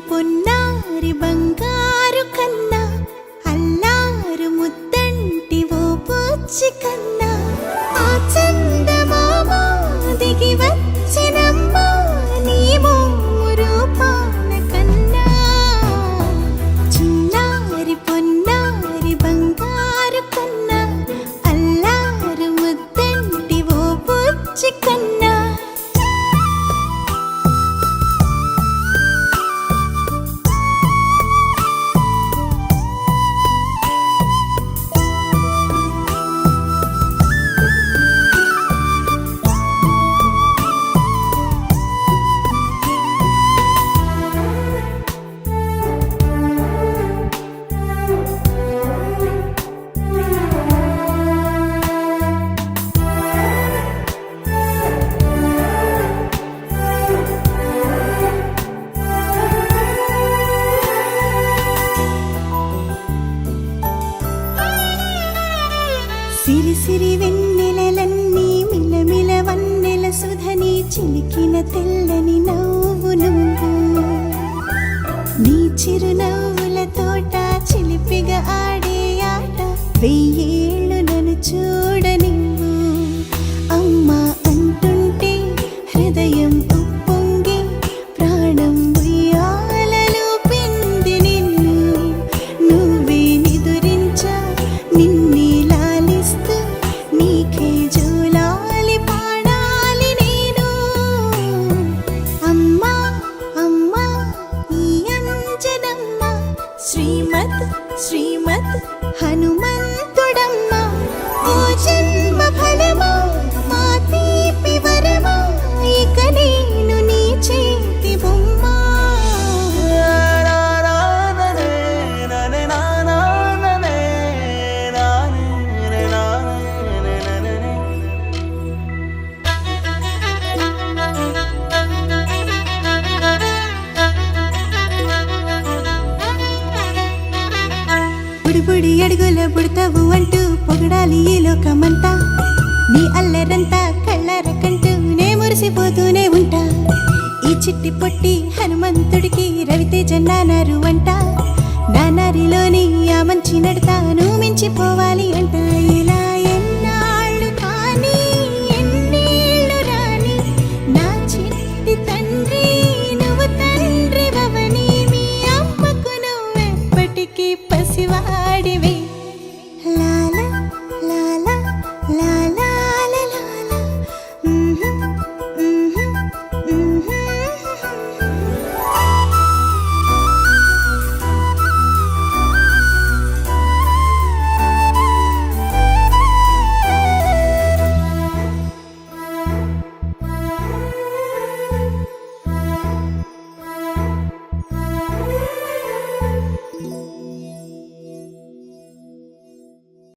పొన్నారి బంగారు కన్నా అల్లారు ముద్దంటి ఓ బుచ్చి కన్నా ఆ చందమామ దిగి వచ్చినమ్మా నీ రూపాల కన్నా చిన్నారి పొన్నారి బంగారు కన్నా అల్లారు ముద్దంటి ఓ బుచ్చి కన్నా సిరి సిరి వెన్నెలలన్నీ మిలమిల వన్నెల సుధని చిలికిన తెల్లని నవ్వు నువ్వు నీ చిరునవ్వుల తోట చిలిపిగా ఆడే ఆట వెయ్యేళ్ళు నన్ను చూడనివ్వు అమ్మా అంటుంటే హృదయం ఉప్పొంగి ప్రాణం ఉయ్యాలలో పిండి నిన్ను నువ్వే నిదురించా నిన్నే నీకే జోలాలి పాడాలి నేను అమ్మా అమ్మా ఈ అంజనమ్మ శ్రీమత్ శ్రీమత్ హనుమంతుడమ్మ ఓ జన్మ ఫలమా మా తీపి వరమా ఇక నేను నీ చేతి బొమ్మ బుడి అడుగుల బుడతావు అంటూ పొగడాలి ఈ లోకమంతా నీ అల్లరంతా కళ్ళారకంటూ నే మురిసిపోతూనే ఉంటా ఈ చిట్టి పొట్టి హనుమంతుడికి రవితేజ నానారు అంట నానారిలోని ఆ మంచి నడతాను మించిపోవాలి అంట